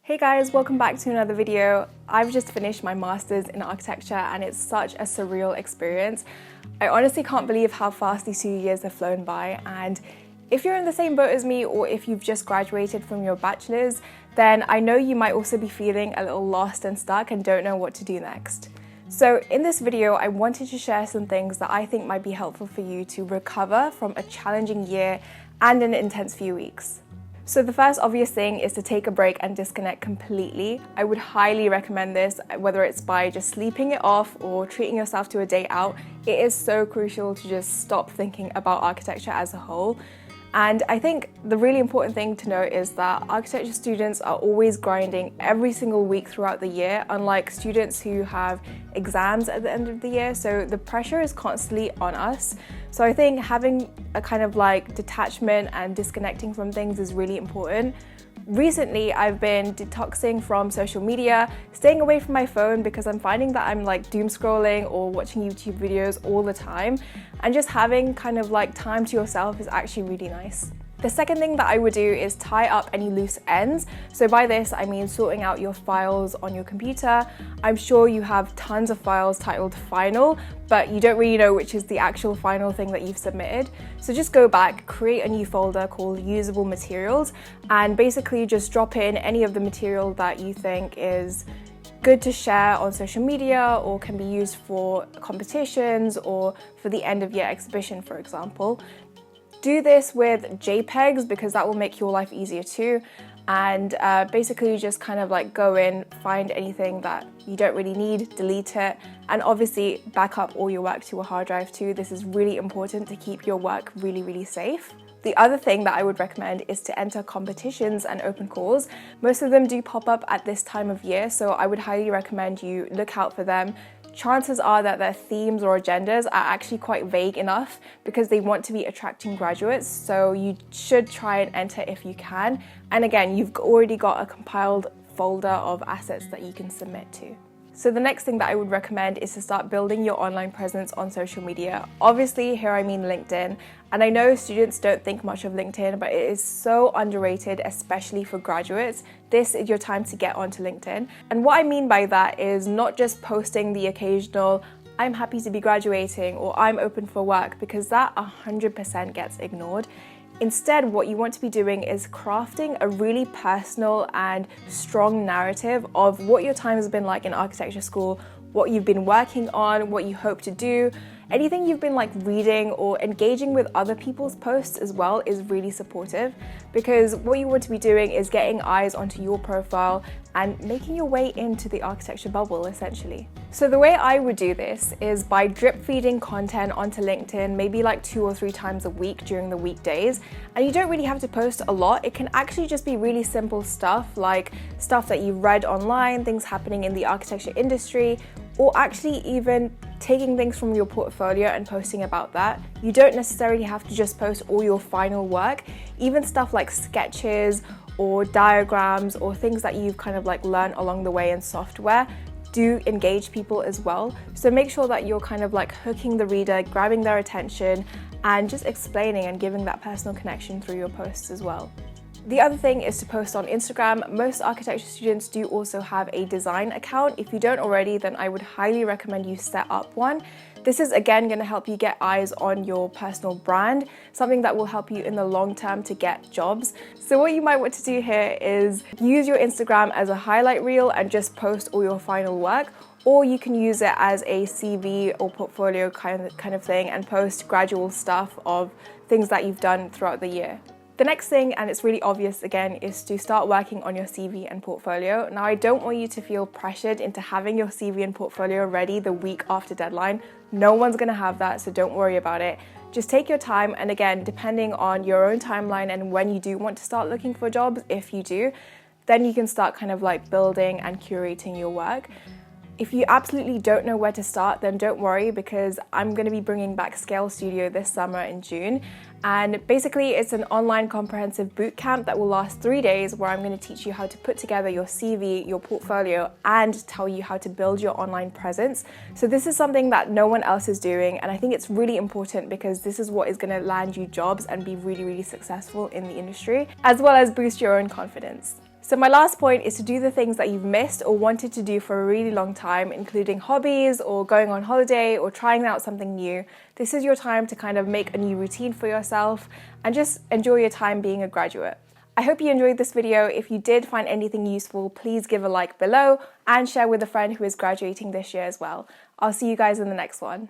Hey guys, welcome back to another video. I've just finished my master's in architecture and it's such a surreal experience. I honestly can't believe how fast these 2 years have flown by, and if you're in the same boat as me or if you've just graduated from your bachelor's, then I know you might also be feeling a little lost and stuck and don't know what to do next. So in this video, I wanted to share some things that I think might be helpful for you to recover from a challenging year and an intense few weeks. So the first obvious thing is to take a break and disconnect completely. I would highly recommend this, whether it's by just sleeping it off or treating yourself to a day out. It is so crucial to just stop thinking about architecture as a whole. And I think the really important thing to note is that architecture students are always grinding every single week throughout the year, unlike students who have exams at the end of the year. So the pressure is constantly on us. So I think having a kind of like detachment and disconnecting from things is really important. Recently, I've been detoxing from social media, staying away from my phone because I'm finding that I'm like doom scrolling or watching YouTube videos all the time, and just having kind of like time to yourself is actually really nice. The second thing that I would do is tie up any loose ends. So by this, I mean sorting out your files on your computer. I'm sure you have tons of files titled final, but you don't really know which is the actual final thing that you've submitted. So just go back, create a new folder called usable materials, and basically just drop in any of the material that you think is good to share on social media or can be used for competitions or for the end of year exhibition, for example. Do this with JPEGs because that will make your life easier too, and basically just kind of like go in, find anything that you don't really need, delete it, and obviously back up all your work to a hard drive too. This is really important to keep your work really safe. The other thing that I would recommend is to enter competitions and open calls. Most of them do pop up at this time of year, so I would highly recommend you look out for them. Chances are that their themes or agendas are actually quite vague enough because they want to be attracting graduates, so you should try and enter if you can. And again, you've already got a compiled folder of assets that you can submit to. So the next thing that I would recommend is to start building your online presence on social media. Obviously, here I mean LinkedIn. And I know students don't think much of LinkedIn, but it is so underrated, especially for graduates. This is your time to get onto LinkedIn. And what I mean by that is not just posting the occasional, I'm happy to be graduating or I'm open for work, because that 100% gets ignored. Instead, what you want to be doing is crafting a really personal and strong narrative of what your time has been like in architecture school, what you've been working on, what you hope to do. Anything you've been like reading or engaging with other people's posts as well is really supportive, because what you want to be doing is getting eyes onto your profile and making your way into the architecture bubble, essentially. So the way I would do this is by drip feeding content onto LinkedIn, maybe like 2 or 3 times a week during the weekdays. And you don't really have to post a lot. It can actually just be really simple stuff, like stuff that you've read online, things happening in the architecture industry, or actually even taking things from your portfolio and posting about that. You don't necessarily have to just post all your final work. Even stuff like sketches or diagrams or things that you've kind of like learned along the way in software do engage people as well. So make sure that you're kind of like hooking the reader, grabbing their attention, and just explaining and giving that personal connection through your posts as well. The other thing is to post on Instagram. Most architecture students do also have a design account. If you don't already, then I would highly recommend you set up one. This is again going to help you get eyes on your personal brand, something that will help you in the long term to get jobs. So what you might want to do here is use your Instagram as a highlight reel and just post all your final work, or you can use it as a CV or portfolio kind of thing and post gradual stuff of things that you've done throughout the year. The next thing, and it's really obvious again, is to start working on your CV and portfolio. Now, I don't want you to feel pressured into having your CV and portfolio ready the week after deadline. No one's gonna have that, so don't worry about it. Just take your time, and again, depending on your own timeline and when you do want to start looking for jobs, if you do, then you can start kind of like building and curating your work. If you absolutely don't know where to start, then don't worry, because I'm going to be bringing back Scale Studio this summer in June. And basically it's an online comprehensive boot camp that will last 3 days, where I'm going to teach you how to put together your CV, your portfolio, and tell you how to build your online presence. So this is something that no one else is doing, and I think it's really important because this is what is going to land you jobs and be really successful in the industry, as well as boost your own confidence. So my last point is to do the things that you've missed or wanted to do for a really long time, including hobbies or going on holiday or trying out something new. This is your time to kind of make a new routine for yourself and just enjoy your time being a graduate. I hope you enjoyed this video. If you did find anything useful, please give a like below and share with a friend who is graduating this year as well. I'll see you guys in the next one.